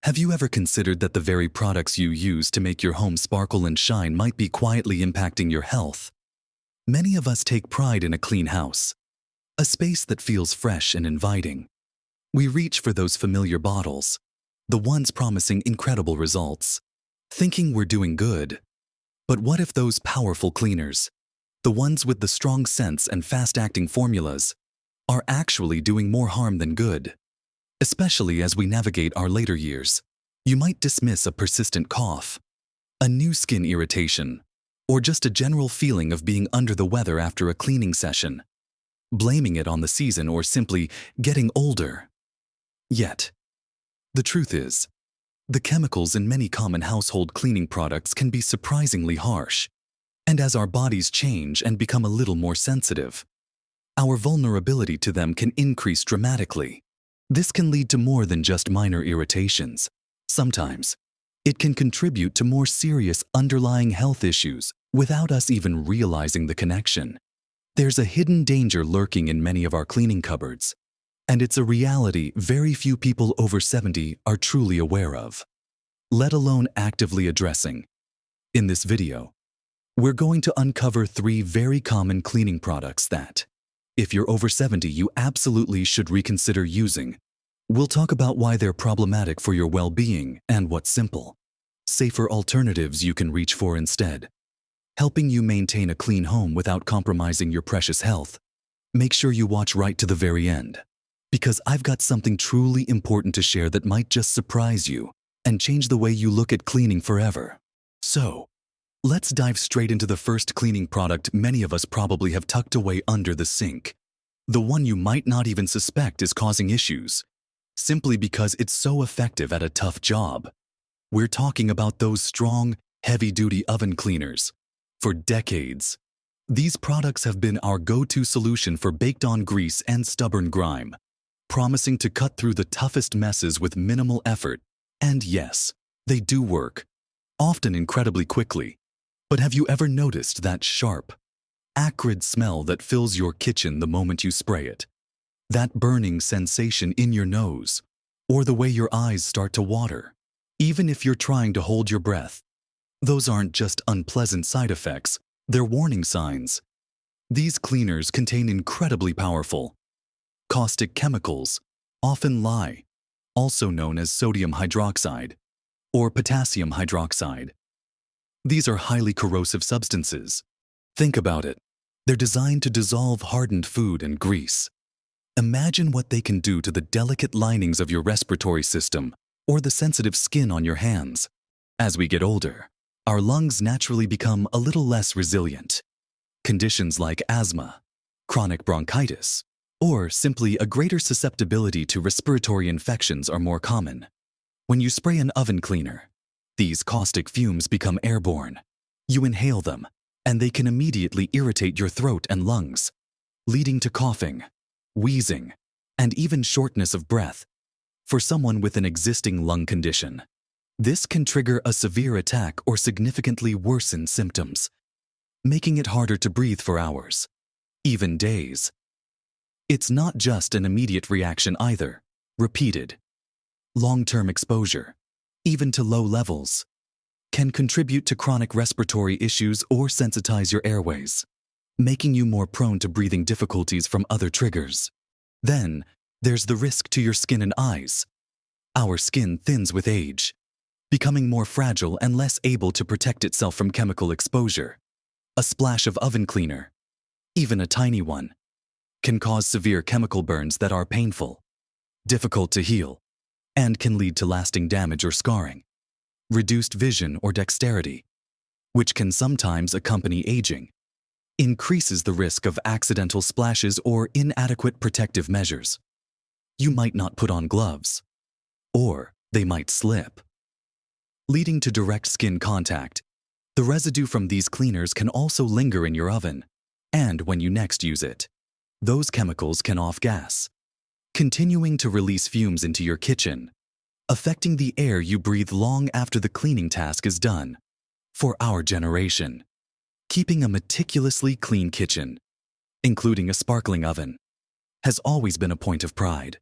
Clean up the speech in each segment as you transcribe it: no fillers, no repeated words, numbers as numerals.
Have you ever considered that the very products you use to make your home sparkle and shine might be quietly impacting your health? Many of us take pride in a clean house, a space that feels fresh and inviting. We reach for those familiar bottles, the ones promising incredible results, thinking we're doing good. But what if those powerful cleaners, the ones with the strong scents and fast-acting formulas, are actually doing more harm than good? Especially as we navigate our later years, you might dismiss a persistent cough, a new skin irritation, or just a general feeling of being under the weather after a cleaning session, blaming it on the season or simply getting older. Yet, the truth is, the chemicals in many common household cleaning products can be surprisingly harsh, and as our bodies change and become a little more sensitive, our vulnerability to them can increase dramatically. This can lead to more than just minor irritations. Sometimes, it can contribute to more serious underlying health issues without us even realizing the connection. There's a hidden danger lurking in many of our cleaning cupboards, and it's a reality very few people over 70 are truly aware of, let alone actively addressing. In this video, we're going to uncover 3 very common cleaning products that, if you're over 70, you absolutely should reconsider using. We'll talk about why they're problematic for your well-being and what simple, safer alternatives you can reach for instead, helping you maintain a clean home without compromising your precious health. Make sure you watch right to the very end, because I've got something truly important to share that might just surprise you and change the way you look at cleaning forever. So, let's dive straight into the first cleaning product many of us probably have tucked away under the sink. The one you might not even suspect is causing issues, simply because it's so effective at a tough job. We're talking about those strong, heavy-duty oven cleaners. For decades, these products have been our go-to solution for baked-on grease and stubborn grime, promising to cut through the toughest messes with minimal effort. And yes, they do work, often incredibly quickly. But have you ever noticed that sharp, acrid smell that fills your kitchen the moment you spray it? That burning sensation in your nose, or the way your eyes start to water, even if you're trying to hold your breath? Those aren't just unpleasant side effects, they're warning signs. These cleaners contain incredibly powerful, caustic chemicals, often lye, also known as sodium hydroxide or potassium hydroxide. These are highly corrosive substances. Think about it. They're designed to dissolve hardened food and grease. Imagine what they can do to the delicate linings of your respiratory system or the sensitive skin on your hands. As we get older, our lungs naturally become a little less resilient. Conditions like asthma, chronic bronchitis, or simply a greater susceptibility to respiratory infections are more common. When you spray an oven cleaner, these caustic fumes become airborne. You inhale them, and they can immediately irritate your throat and lungs, leading to coughing, wheezing, and even shortness of breath. For someone with an existing lung condition, this can trigger a severe attack or significantly worsen symptoms, making it harder to breathe for hours, even days. It's not just an immediate reaction either. Repeated, long-term exposure, even to low levels, can contribute to chronic respiratory issues or sensitize your airways, making you more prone to breathing difficulties from other triggers. Then, there's the risk to your skin and eyes. Our skin thins with age, becoming more fragile and less able to protect itself from chemical exposure. A splash of oven cleaner, even a tiny one, can cause severe chemical burns that are painful, difficult to heal, and can lead to lasting damage or scarring. Reduced vision or dexterity, which can sometimes accompany aging, increases the risk of accidental splashes or inadequate protective measures. You might not put on gloves, or they might slip, leading to direct skin contact. The residue from these cleaners can also linger in your oven, and when you next use it, those chemicals can off-gas, continuing to release fumes into your kitchen, affecting the air you breathe long after the cleaning task is done. For our generation, keeping a meticulously clean kitchen, including a sparkling oven, has always been a point of pride,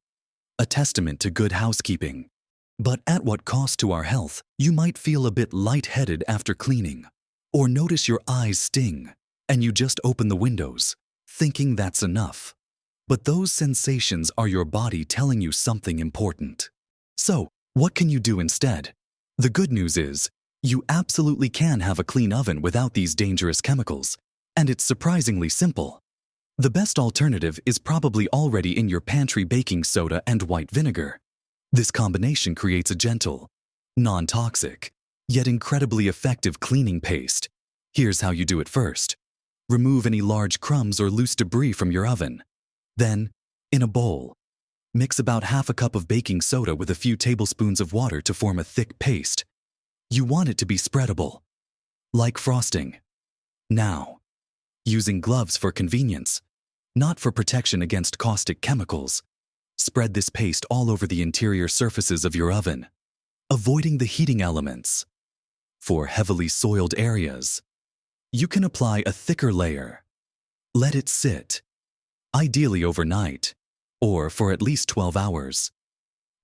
a testament to good housekeeping. But at what cost to our health? You might feel a bit lightheaded after cleaning, or notice your eyes sting, and you just open the windows, thinking that's enough. But those sensations are your body telling you something important. So, what can you do instead? The good news is, you absolutely can have a clean oven without these dangerous chemicals, and it's surprisingly simple. The best alternative is probably already in your pantry: baking soda and white vinegar. This combination creates a gentle, non-toxic, yet incredibly effective cleaning paste. Here's how you do it first. Remove any large crumbs or loose debris from your oven. Then, in a bowl, mix about half a cup of baking soda with a few tablespoons of water to form a thick paste. You want it to be spreadable, like frosting. Now, using gloves for convenience, not for protection against caustic chemicals, spread this paste all over the interior surfaces of your oven, avoiding the heating elements. For heavily soiled areas, you can apply a thicker layer. Let it sit, ideally overnight, or for at least 12 hours.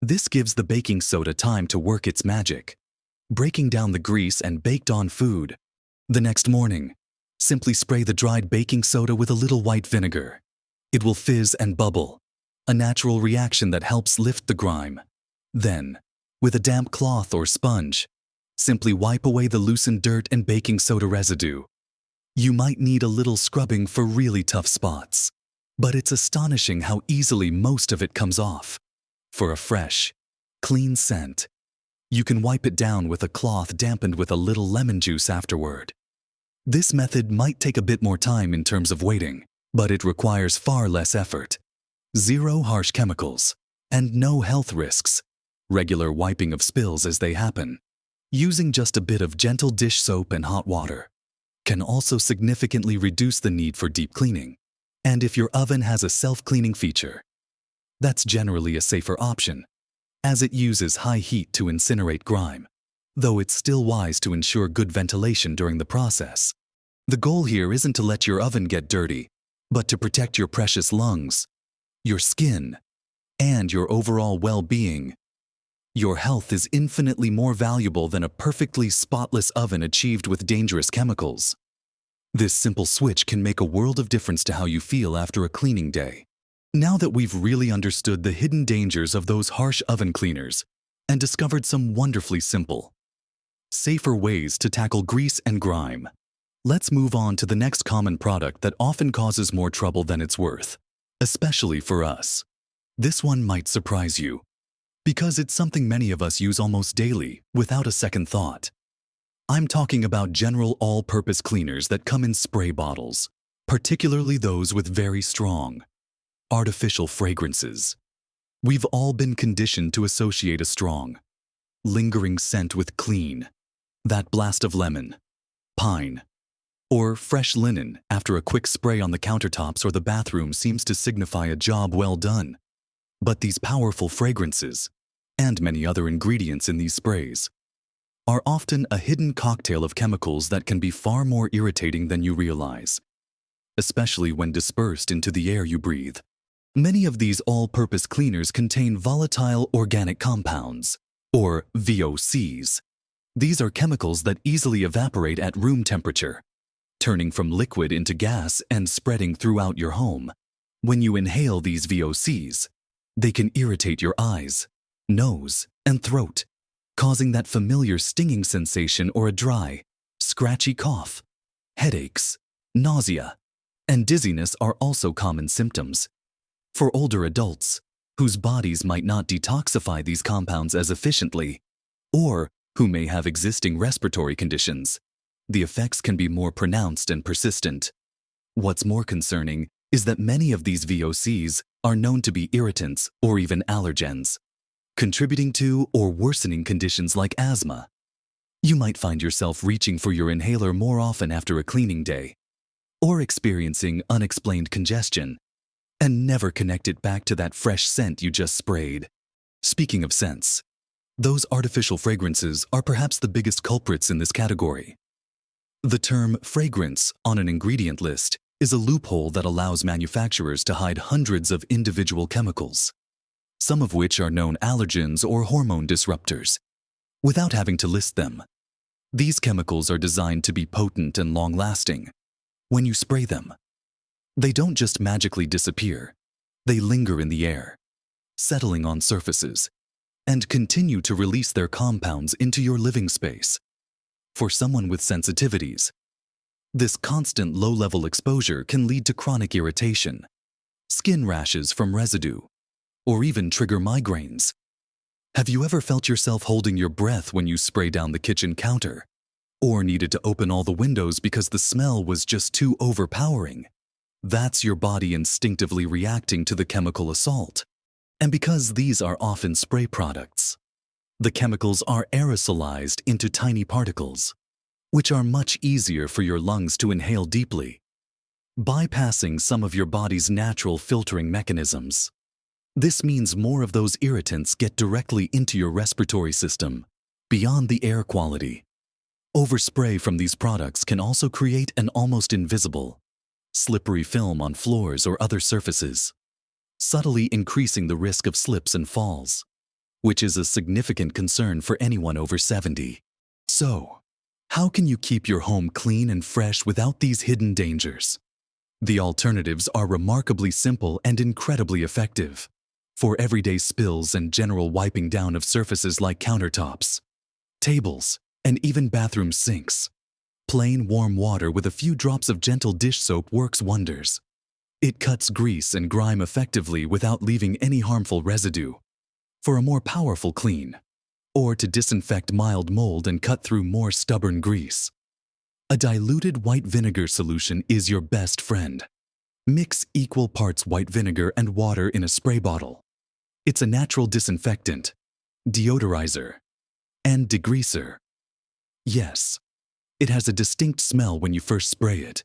This gives the baking soda time to work its magic, breaking down the grease and baked-on food. The next morning, simply spray the dried baking soda with a little white vinegar. It will fizz and bubble, a natural reaction that helps lift the grime. Then, with a damp cloth or sponge, simply wipe away the loosened dirt and baking soda residue. You might need a little scrubbing for really tough spots, but it's astonishing how easily most of it comes off. For a fresh, clean scent, you can wipe it down with a cloth dampened with a little lemon juice afterward. This method might take a bit more time in terms of waiting, but it requires far less effort. Zero harsh chemicals, and no health risks. Regular wiping of spills as they happen, using just a bit of gentle dish soap and hot water, can also significantly reduce the need for deep cleaning. And if your oven has a self-cleaning feature, that's generally a safer option, as it uses high heat to incinerate grime, though it's still wise to ensure good ventilation during the process. The goal here isn't to let your oven get dirty, but to protect your precious lungs, your skin, and your overall well-being. Your health is infinitely more valuable than a perfectly spotless oven achieved with dangerous chemicals. This simple switch can make a world of difference to how you feel after a cleaning day. Now that we've really understood the hidden dangers of those harsh oven cleaners and discovered some wonderfully simple, safer ways to tackle grease and grime, let's move on to the next common product that often causes more trouble than it's worth, especially for us. This one might surprise you, because it's something many of us use almost daily without a second thought. I'm talking about general all-purpose cleaners that come in spray bottles, particularly those with very strong, artificial fragrances. We've all been conditioned to associate a strong, lingering scent with clean, that blast of lemon, pine, or fresh linen after a quick spray on the countertops or the bathroom seems to signify a job well done. But these powerful fragrances, and many other ingredients in these sprays, are often a hidden cocktail of chemicals that can be far more irritating than you realize, especially when dispersed into the air you breathe. Many of these all-purpose cleaners contain volatile organic compounds, or VOCs. These are chemicals that easily evaporate at room temperature, turning from liquid into gas and spreading throughout your home. When you inhale these VOCs, they can irritate your eyes, nose, and throat, causing that familiar stinging sensation or a dry, scratchy cough. Headaches, nausea, and dizziness are also common symptoms. For older adults, whose bodies might not detoxify these compounds as efficiently, or who may have existing respiratory conditions, the effects can be more pronounced and persistent. What's more concerning is that many of these VOCs are known to be irritants or even allergens, contributing to or worsening conditions like asthma. You might find yourself reaching for your inhaler more often after a cleaning day, or experiencing unexplained congestion, and never connect it back to that fresh scent you just sprayed. Speaking of scents, those artificial fragrances are perhaps the biggest culprits in this category. The term fragrance on an ingredient list is a loophole that allows manufacturers to hide hundreds of individual chemicals. some of which are known allergens or hormone disruptors. Without having to list them, these chemicals are designed to be potent and long-lasting. When you spray them, they don't just magically disappear, they linger in the air, settling on surfaces, and continue to release their compounds into your living space. For someone with sensitivities, this constant low-level exposure can lead to chronic irritation, skin rashes from residue, or even trigger migraines. Have you ever felt yourself holding your breath when you spray down the kitchen counter? Or needed to open all the windows because the smell was just too overpowering? That's your body instinctively reacting to the chemical assault. And because these are often spray products, the chemicals are aerosolized into tiny particles, which are much easier for your lungs to inhale deeply, bypassing some of your body's natural filtering mechanisms. This means more of those irritants get directly into your respiratory system, beyond the air quality. Overspray from these products can also create an almost invisible, slippery film on floors or other surfaces, subtly increasing the risk of slips and falls, which is a significant concern for anyone over 70. So, how can you keep your home clean and fresh without these hidden dangers? The alternatives are remarkably simple and incredibly effective. For everyday spills and general wiping down of surfaces like countertops, tables, and even bathroom sinks, plain warm water with a few drops of gentle dish soap works wonders. It cuts grease and grime effectively without leaving any harmful residue. For a more powerful clean, or to disinfect mild mold and cut through more stubborn grease, a diluted white vinegar solution is your best friend. Mix equal parts white vinegar and water in a spray bottle. It's a natural disinfectant, deodorizer, and degreaser. Yes, it has a distinct smell when you first spray it,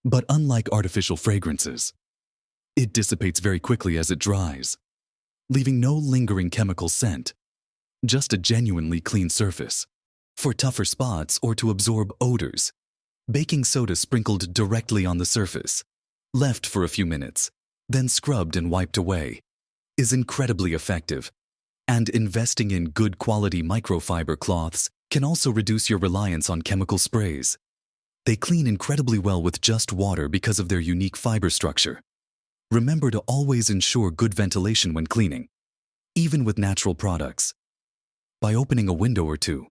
but unlike artificial fragrances, it dissipates very quickly as it dries, leaving no lingering chemical scent, just a genuinely clean surface. For tougher spots or to absorb odors, baking soda sprinkled directly on the surface, left for a few minutes, then scrubbed and wiped away, is incredibly effective. And investing in good quality microfiber cloths can also reduce your reliance on chemical sprays. They clean incredibly well with just water because of their unique fiber structure. Remember to always ensure good ventilation when cleaning, even with natural products, by opening a window or two.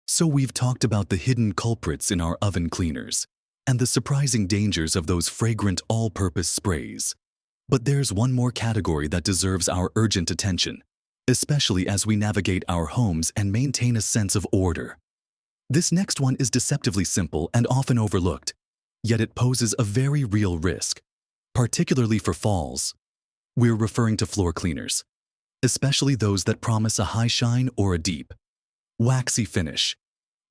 So we've talked about the hidden culprits in our oven cleaners and the surprising dangers of those fragrant all-purpose sprays. But there's one more category that deserves our urgent attention, especially as we navigate our homes and maintain a sense of order. This next one is deceptively simple and often overlooked, yet it poses a very real risk, particularly for falls. We're referring to floor cleaners, especially those that promise a high shine or a deep, waxy finish.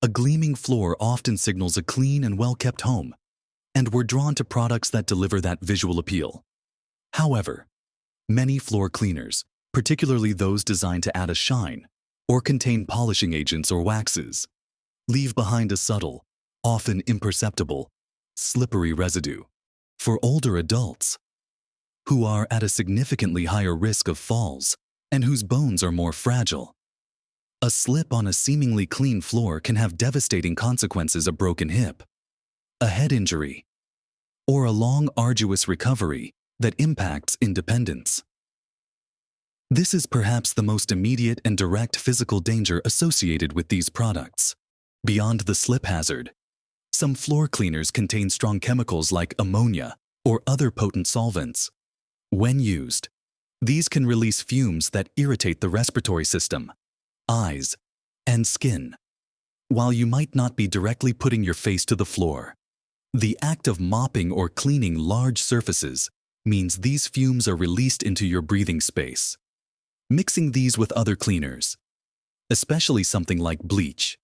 A gleaming floor often signals a clean and well-kept home, and we're drawn to products that deliver that visual appeal. However, many floor cleaners, particularly those designed to add a shine or contain polishing agents or waxes, leave behind a subtle, often imperceptible, slippery residue. For older adults, who are at a significantly higher risk of falls and whose bones are more fragile, a slip on a seemingly clean floor can have devastating consequences: a broken hip, a head injury, or a long, arduous recovery that impacts independence. This is perhaps the most immediate and direct physical danger associated with these products. Beyond the slip hazard, some floor cleaners contain strong chemicals like ammonia or other potent solvents. When used, these can release fumes that irritate the respiratory system, eyes, and skin. While you might not be directly putting your face to the floor, the act of mopping or cleaning large surfaces means these fumes are released into your breathing space. Mixing these with other cleaners, especially something like bleach,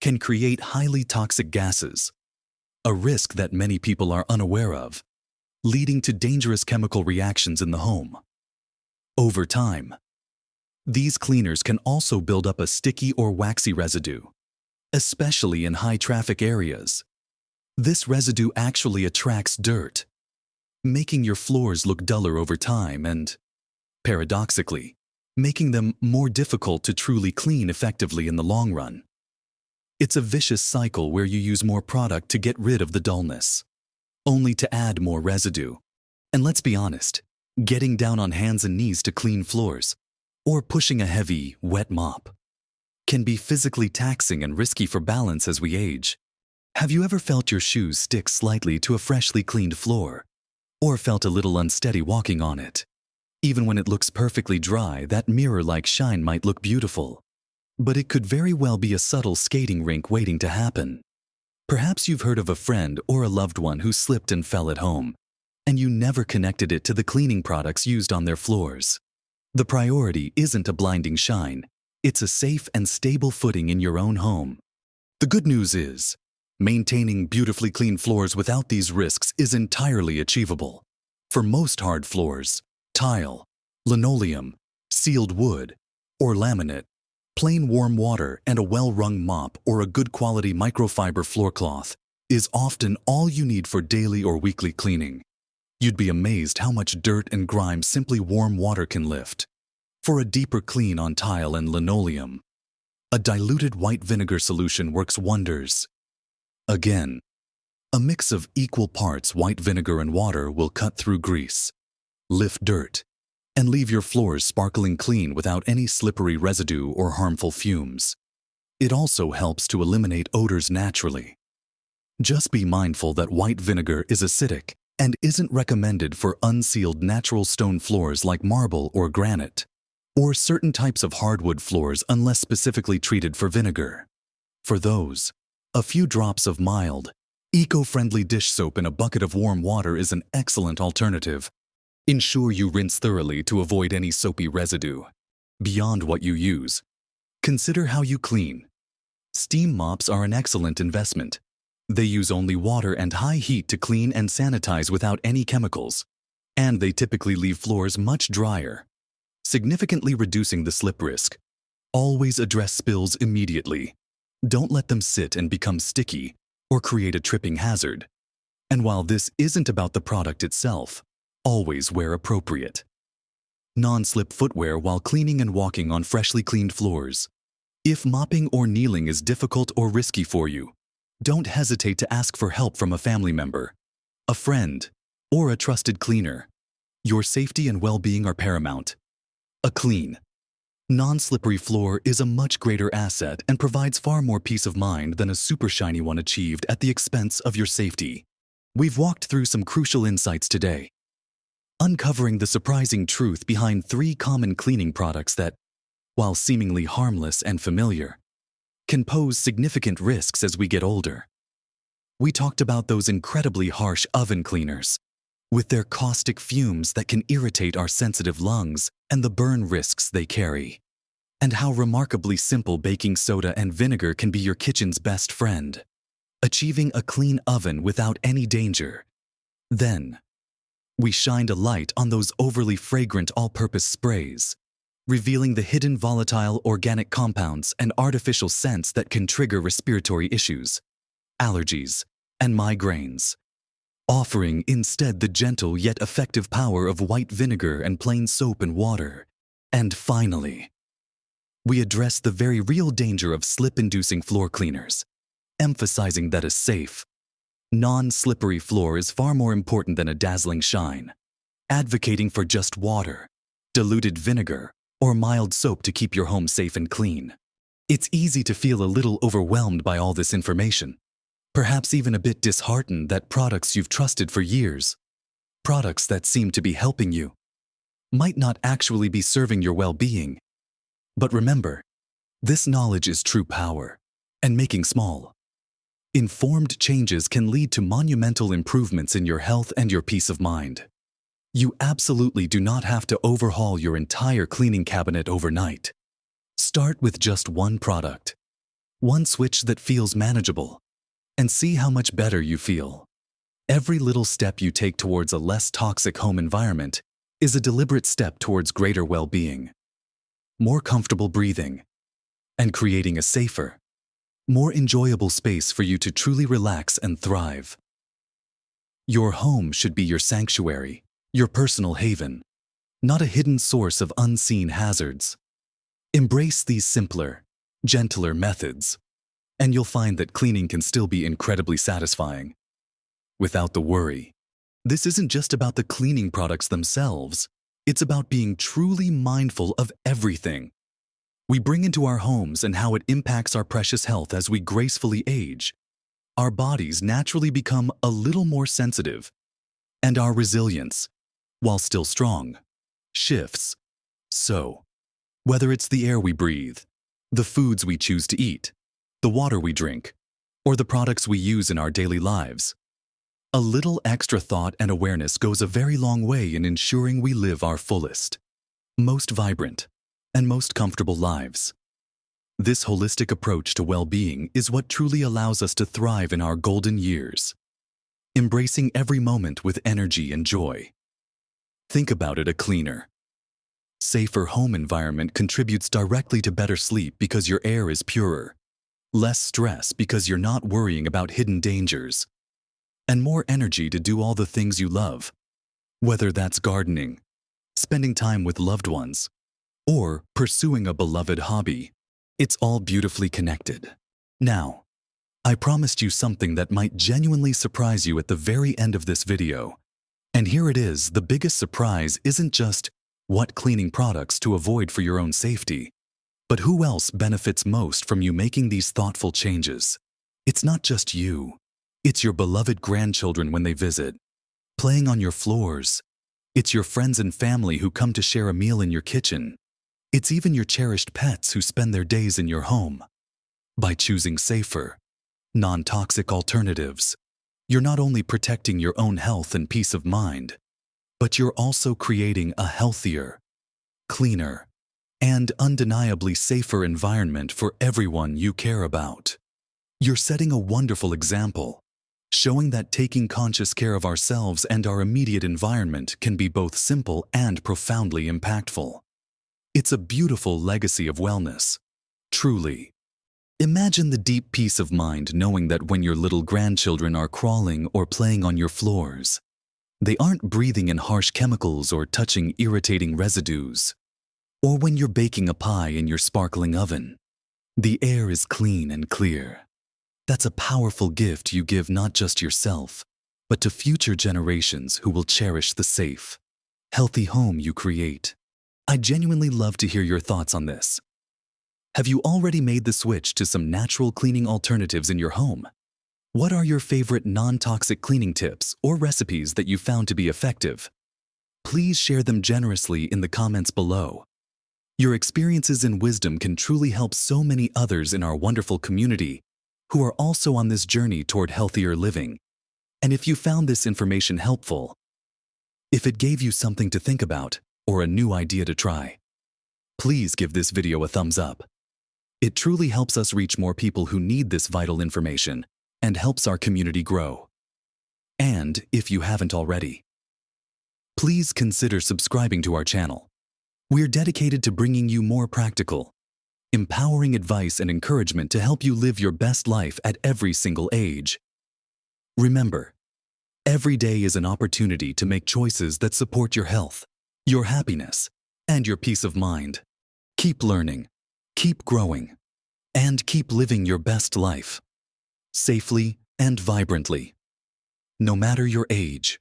can create highly toxic gases, a risk that many people are unaware of, leading to dangerous chemical reactions in the home. Over time, these cleaners can also build up a sticky or waxy residue, especially in high-traffic areas. This residue actually attracts dirt, making your floors look duller over time and, paradoxically, making them more difficult to truly clean effectively in the long run. It's a vicious cycle where you use more product to get rid of the dullness, only to add more residue. And let's be honest, getting down on hands and knees to clean floors, or pushing a heavy, wet mop, can be physically taxing and risky for balance as we age. Have you ever felt your shoes stick slightly to a freshly cleaned floor, or felt a little unsteady walking on it? Even when it looks perfectly dry, that mirror-like shine might look beautiful, but it could very well be a subtle skating rink waiting to happen. Perhaps you've heard of a friend or a loved one who slipped and fell at home, and you never connected it to the cleaning products used on their floors. The priority isn't a blinding shine, it's a safe and stable footing in your own home. The good news is, maintaining beautifully clean floors without these risks is entirely achievable. For most hard floors, tile, linoleum, sealed wood, or laminate, plain warm water and a well-wrung mop or a good quality microfiber floor cloth is often all you need for daily or weekly cleaning. You'd be amazed how much dirt and grime simply warm water can lift. For a deeper clean on tile and linoleum, a diluted white vinegar solution works wonders. Again, a mix of equal parts white vinegar and water will cut through grease, lift dirt, and leave your floors sparkling clean without any slippery residue or harmful fumes. It also helps to eliminate odors naturally. Just be mindful that white vinegar is acidic and isn't recommended for unsealed natural stone floors like marble or granite, or certain types of hardwood floors unless specifically treated for vinegar. For those, a few drops of mild, eco-friendly dish soap in a bucket of warm water is an excellent alternative. Ensure you rinse thoroughly to avoid any soapy residue. Beyond what you use, consider how you clean. Steam mops are an excellent investment. They use only water and high heat to clean and sanitize without any chemicals, and they typically leave floors much drier, significantly reducing the slip risk. Always address spills immediately. Don't let them sit and become sticky or create a tripping hazard. And while this isn't about the product itself, always wear appropriate non-slip footwear while cleaning and walking on freshly cleaned floors. If mopping or kneeling is difficult or risky for you, don't hesitate to ask for help from a family member, a friend, or a trusted cleaner. Your safety and well-being are paramount. A clean, non-slippery floor is a much greater asset and provides far more peace of mind than a super shiny one achieved at the expense of your safety. We've walked through some crucial insights today, uncovering the surprising truth behind 3 common cleaning products that, while seemingly harmless and familiar, can pose significant risks as we get older. We talked about those incredibly harsh oven cleaners, with their caustic fumes that can irritate our sensitive lungs and the burn risks they carry, and how remarkably simple baking soda and vinegar can be your kitchen's best friend, achieving a clean oven without any danger. Then, we shined a light on those overly fragrant all-purpose sprays, revealing the hidden volatile organic compounds and artificial scents that can trigger respiratory issues, allergies, and migraines, offering instead the gentle yet effective power of white vinegar and plain soap and water. And finally, we address the very real danger of slip-inducing floor cleaners, emphasizing that a safe, non-slippery floor is far more important than a dazzling shine, advocating for just water, diluted vinegar, or mild soap to keep your home safe and clean. It's easy to feel a little overwhelmed by all this information, perhaps even a bit disheartened that products you've trusted for years, products that seem to be helping you, might not actually be serving your well-being. But remember, this knowledge is true power, and making small, informed changes can lead to monumental improvements in your health and your peace of mind. You absolutely do not have to overhaul your entire cleaning cabinet overnight. Start with just one product, one switch that feels manageable, and see how much better you feel. Every little step you take towards a less toxic home environment is a deliberate step towards greater well-being, more comfortable breathing, and creating a safer, more enjoyable space for you to truly relax and thrive. Your home should be your sanctuary, your personal haven, not a hidden source of unseen hazards. Embrace these simpler, gentler methods, and you'll find that cleaning can still be incredibly satisfying. Without the worry. This isn't just about the cleaning products themselves, it's about being truly mindful of everything we bring into our homes and how it impacts our precious health as we gracefully age. Our bodies naturally become a little more sensitive, and our resilience, while still strong, shifts. So, whether it's the air we breathe, the foods we choose to eat, the water we drink, or the products we use in our daily lives, a little extra thought and awareness goes a very long way in ensuring we live our fullest, most vibrant, and most comfortable lives. This holistic approach to well-being is what truly allows us to thrive in our golden years, embracing every moment with energy and joy. Think about it: a cleaner, safer home environment contributes directly to better sleep because your air is purer, less stress because you're not worrying about hidden dangers, and more energy to do all the things you love, whether that's gardening, spending time with loved ones, or pursuing a beloved hobby. It's all beautifully connected. Now, I promised you something that might genuinely surprise you at the very end of this video. And here it is: the biggest surprise isn't just what cleaning products to avoid for your own safety, but who else benefits most from you making these thoughtful changes. It's not just you. It's your beloved grandchildren when they visit, playing on your floors. It's your friends and family who come to share a meal in your kitchen. It's even your cherished pets who spend their days in your home. By choosing safer, non-toxic alternatives, you're not only protecting your own health and peace of mind, but you're also creating a healthier, cleaner, and undeniably safer environment for everyone you care about. You're setting a wonderful example, showing that taking conscious care of ourselves and our immediate environment can be both simple and profoundly impactful. It's a beautiful legacy of wellness, truly. Imagine the deep peace of mind knowing that when your little grandchildren are crawling or playing on your floors, they aren't breathing in harsh chemicals or touching irritating residues. Or when you're baking a pie in your sparkling oven, the air is clean and clear. That's a powerful gift you give not just yourself, but to future generations who will cherish the safe, healthy home you create. I'd genuinely love to hear your thoughts on this. Have you already made the switch to some natural cleaning alternatives in your home? What are your favorite non-toxic cleaning tips or recipes that you found to be effective? Please share them generously in the comments below. Your experiences and wisdom can truly help so many others in our wonderful community who are also on this journey toward healthier living. And if you found this information helpful, if it gave you something to think about or a new idea to try, please give this video a thumbs up. It truly helps us reach more people who need this vital information and helps our community grow. And if you haven't already, please consider subscribing to our channel. We're dedicated to bringing you more practical, empowering advice and encouragement to help you live your best life at every single age. Remember, every day is an opportunity to make choices that support your health, your happiness, and your peace of mind. Keep learning, keep growing, and keep living your best life, safely and vibrantly. No matter your age,